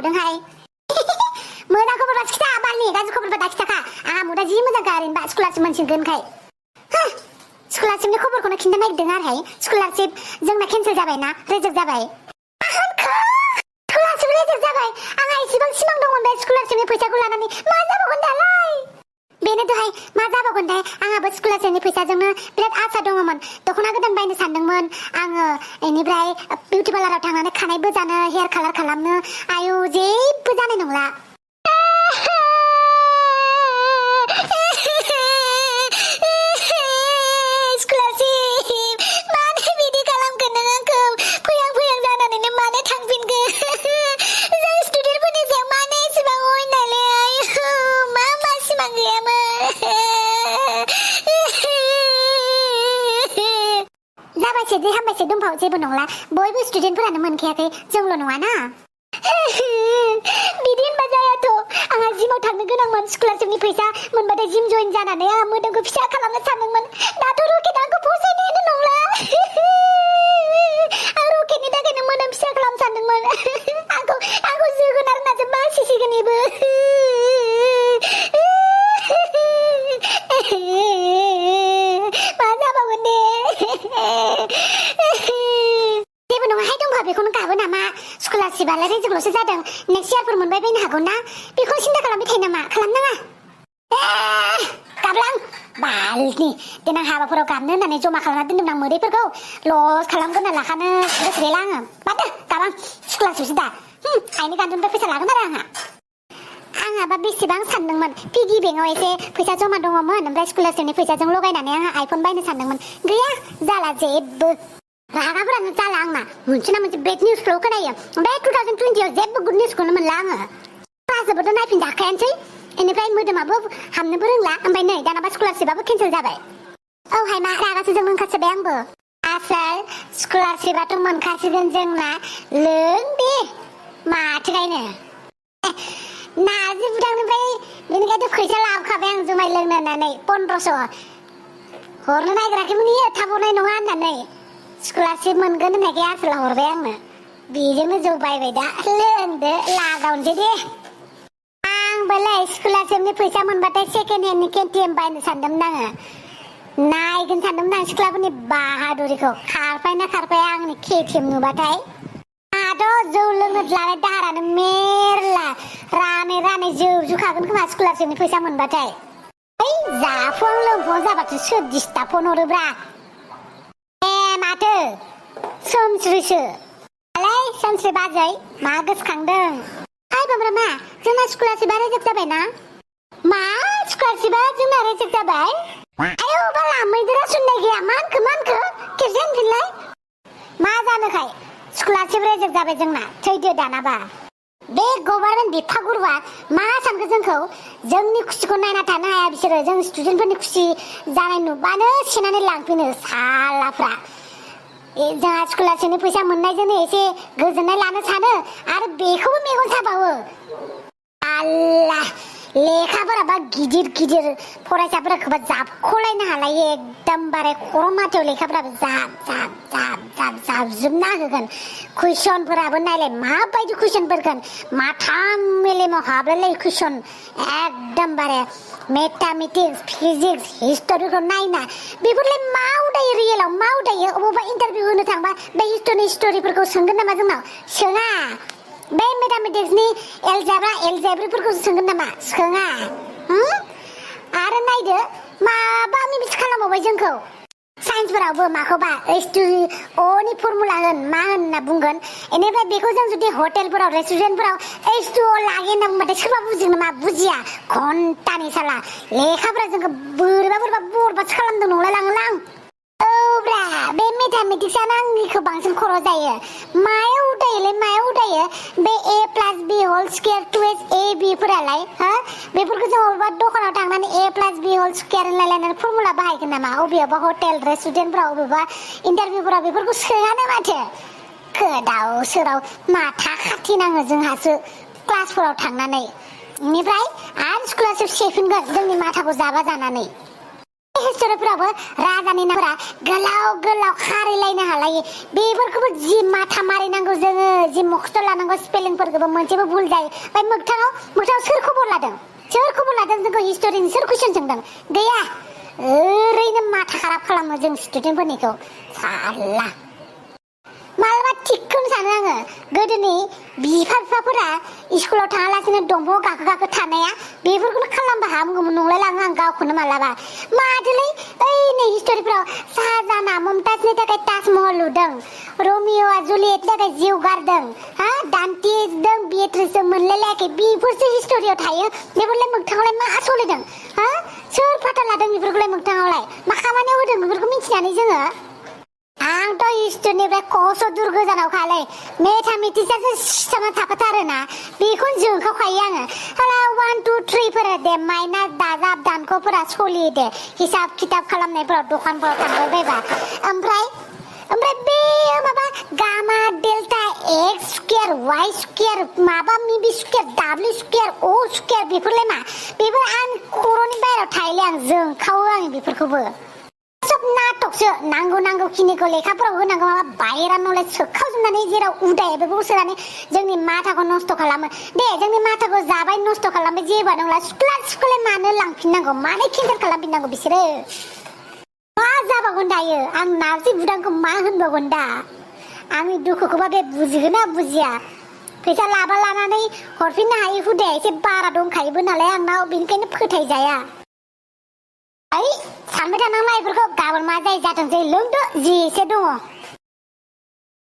लाबोदोंहाय मोजां खबर बा खिथा बालनि गाज्रि खबर बा दा खिथाखा आंहा मुदा जि मोजां गारिन बा स्कलारशिप मोनसिनगोनखाय स्कलारशिपनि खबरखौनो खिन्था नागिरदों आरोहाय स्कलारशिप जोंना केन्सेल जाबायना रिजेक्ट जाबाय स्कलारशिप रिजेक्ट जाबाय आंहा एसेबां सिमां दंमोन बे स्कलारशिपनि फैसाखौ लानानै मा जाबावगोन दालाय बेनो दहाय मा जाबावगोनथाय आंहाबो स्कलारशिपनि फैसाजोंनो बिराद आसा दङमोन दख'ना गोदान बायनो सानदोंमोन आङो बेनिफ्राय बिउटि पार्लाराव थांनानै खानाय बोजानो हेयार कालार खालामनो आयु जेबो जानाय नंला हामबायसै दंबावो जेबो नंला बयबो स्टुडेन्टफोरानो मोनखायाखै जोंल' नङाना बिदि होनबा जायाथ' आंहा जिमाव थांनो गोनांमोन स्कलारशिपनि फैसा मोनबाथाय जिम जइन जानानै आंहा मोदोमखौ फिसा खालामनो सानदोंमोन दाथ' रकेट आंखौ फसायनायानो नंला आं रकेटनि थाखायनो मोदोम फिसा खालामनो सानदोंमोन आंखौ जोगोनार होननासो बासिसिगोन इबो मा जाबावगोन दे जेबो नङाहाय दंबा बेखौनो गाबो नामा स्कलारशिपआलाय रिजेक्टल'सो जादों नेक्स्ट इयारफोर मोनबाय बायनो हागौ ना बेखौ सिन्था खालामबाय थायो नामा खालामनाङा गाबलां बालनि देनां हाबाफोराव गाबनो होननानै जमा खालामना दोनदों आं मोदैफोरखौ लस खालामगोन होनना लाखानो गोसो गैला आङो माथो गाबां स्कलारशिपसो दा आइनि गान्दुनिफ्राय फैसा लागोन आरो आंहाबा बेसेबां सानदोंमोन पिगि बेंकआव एसे फैसा जमा दङमोन ओमफ्राय स्कलारशिपनि फैसाजों लगायनानै आंहा आइफन बायनो सानदोंमोन गैया जाला जेबो रागाफोरानो जाला आंना मोनसे ना मोनसे बेड निउसफ्राव खोनायो ओमफ्राय 2020 आव जेबो गुड निउसखौनो मोनला आङो क्लासबोथ' नायफिनजाखायानोसै बेनिफ्राय मोदोमाबो हामनोबो रोंला ओमफ्राय नै दानाबा स्कलारशिपआबो केन्सेल जाबाय औहाय मा रागासो जों मोनखासोबाय आंबो आसोल स्कलारशिपआथ' मोनखासिगोन जोंना लों दे माथोखायनो नार्जि बुदांनिफ्राय बेनिखायथ' फैसा लाबोखाबाय आं जुमाय लोंनो होननानै 1500 हरनो नागिराखैमोन इयो थाब हरनाय नङा होननानै स्कलारशिप मोनगोन होननायखाय आसोला हरबाय आंनो बेजोंनो जौ बायबाय दा लोंदो लागावनोसै दे आंबोलाय स्कलारशिपनि फैसा मोनबाथाय सेकेन्ड हेन्डनि केटिएम बायनो सानदोंमोन आङो नायगोन सानदोंमोन आं सिख्लाफोरनि बाहादुरिखौ खारफायना खारफाया आंनि केटिएम नुबाथाय आंहाथ' जौ लोंनो लानाय दाहारानो मेरला रानै रानै जोबजुखागोन खोमा स्कलारशिपनि फैसा मोनबाथाय ओइ जाफुं लोंफुं जाबाथ' सोर दिस्टार्ब फन हरोब्रा माथो सोमस्रिसो आलाय सोमस्रि बाजै मा गोसोखांदों ओइ बाब्रा मा जोंना स्कलारशिपआ रिजेक्ट जाबायना मा स्कलारशिपआ जोंना रिजेक्ट जाबाय आयौ बाला मैदेरा सुननाय गैया मानखो खेबसे होनफिनलाय मा जानोखाय स्कलारशिप रिजेक्ट जाबाय जोंना थैदो दानाबा बे गभर्नमेन्ट बिफा गुरुआ मा सानखो जोंखौ जोंनि खुसिखौ नायना थानो हाया बिसोरो जों स्टुडेन्टफोरनि खुसि जानाय नुबानो सेनानै लांफिनो सालाफ्रा जोंहा स्कलारशिपनि फैसा मोननायजोंनो एसे गोजोननाय लानो सानो आरो बेखौबो मेगन साबावो आल्लाह लेखाफोराबा गिदिर गिदिर फरायसाफोरखौबा जाबख'लायनो हालायो एकदमबारे खर' माथायाव लेखाफोराबो जाबजोबना होगोन कुइसनफोराबो नायलाय माबायदि कुइसनफोरगोन माथाम मेलेमाव हाबलायलाय कुइसन एकदमबारे मेथामेटिक्स फिजिक्स हिस्ट'रिखौ नायना बेफोरलाय मा उदायो रियेलाव मा उदायो अबावबा इन्टारभिउ होनो थांबा बे हिस्ट'रिफोरखौ सोंगोन नामा जोंनाव सोङा बे मेथामेटिक्सनि एलजेब्राफोरखौ सोंगोन नामा सोङा आरो नायदो माबा मिक्स खालामबावबाय जोंखौ साइन्सफोरावबो माखौबा H2O नि फर्मुला होन मा होनना बुंगोन बेनिफ्राय बेखौ जों जुदि हटेलफोराव रेस्टुरेन्टफोराव H2O लागे होनना बुंबाथाय सोरबा बुजिगोन नामा बुजिया घन्टानि साला लेखाफोरा जोंखौ बोरैबा बरबादसो खालामदों नंलायलाङोलां औब्रा बे मेथामेटिक्सआनो आंनिखौ बांसिन खर' जायो मायाव उदायो बे A+B² 2AB फोरालाय बेफोरखौ जों अबेबा दखानाव थांनानै A+B² होनलायलायनानै फर्मुला बाहायगोन नामा अबेयावबा हटेल रेस्टुरेन्टफोराव अबेबा इन्टारभिउफोराव बेफोरखौ सोङानो माथो गोदाव सोराव माथा खाथिनाङो जोंहासो क्लासफोराव थांनानै बेनिफ्राय आरो स्कलारशिप सेफिनगोन जोंनि माथाखौ जाबा जानानै हिस्ट'रिफोरावबो राजानि नामफोरा गोलाव गोलाव खारैलायनो हालायो बेफोरखौबो जि माथा मारिनांगौ जोङो जि मखस्थ' लानांगौ स्पेलिंफोरखौबो मोनसेबो भुल जायो ओमफ्राय मोगथाङाव सोर खबर लादों जोंखौ हिस्ट'रिनि सोर कुइसन सोंदों गैया ओरैनो माथा खाराब खालामो जों स्टुडेन्टफोरनिखौ साला मालाबा थिगखौनो सानो आङो गोदोनि बिफाफोरा स्कुलाव थाङालासिनो दंफाङाव गाखो थानाया बेफोरखौनो खालामबा हामगौमोन नंलायलाङो आं गावखौनो मालाबा मादोलै ओइ नै हिस्ट'रिफोराव शाहजाहाना मुमताजनि थाखाय ताजमहल लुदों रमिअ'आ जुलियटनि थाखाय जिउ गारदों हा दान्तेजों बिएट्रिसजों मोनलायलायाखै बेफोरसो हिस्ट'रियाव थायो बेफोरलाय मोगथाङावलाय मा सोलिदों हा सोर फाथा लादों बेफोरखौलाय मोगथाङावलाय मा खामानियाव होदों बेफोरखौ मिथिनानै जोङो आंथ' हिस्ट'रिनिफ्राय कस दुर गोजानावखालै मेथामेटिक्सआसो सिस्टेमा थाखाथारोना बेखौनो जोंखावखायो आङो हाला 1 2 3 फोरा दे माइनास दाजाब दानख'फोरा सलियो दे हिसाब खिथाब खालामनायफोराव दखानफोराव थांबायबायबा ओमफ्राय बे माबा गामा डेल्टा एक्स स्कुवेर वाइ स्कुवेर माबा मिबि स्कुवेर डाब्लिउ स्कुवेर अ स्कुवेर बेफोरलाय मा बेफोर आं खर'नि बाहेरायाव थायोलै आं जोंखावो आं बेफोरखौबो सब नाटकसो नांगौ खिनिखौ लेखाफोराव होनांगौ माबा बाहेरा नलेज सोखावजोबनानै जेराव उदाया बेफोरखौ सोनानै जोंनि माथाखौ नस्थ' खालामो दे जोंनि माथाखौ जाबाय नस्थ' खालामबाय जेबो नंला स्कुलाय मानो लांफिननांगौ मानो केन्सेल खालामफिननांगौ बिसोरो मा जाबावगोन दायो आं नारजि बुदांखौ मा होनबावगोन दा आंनि दुखुखौबा बे बुजिगोन ना बुजिया फैसा लानानै हरफिननो हायै हुदाया एसे बारा दंखायोबो नालाय आंनाव बेनिखायनो फोथायजाया सानबाय थानांला बेफोरखौ गाबोन मा जायो जाथोंसै लोंदो जि एसे दङ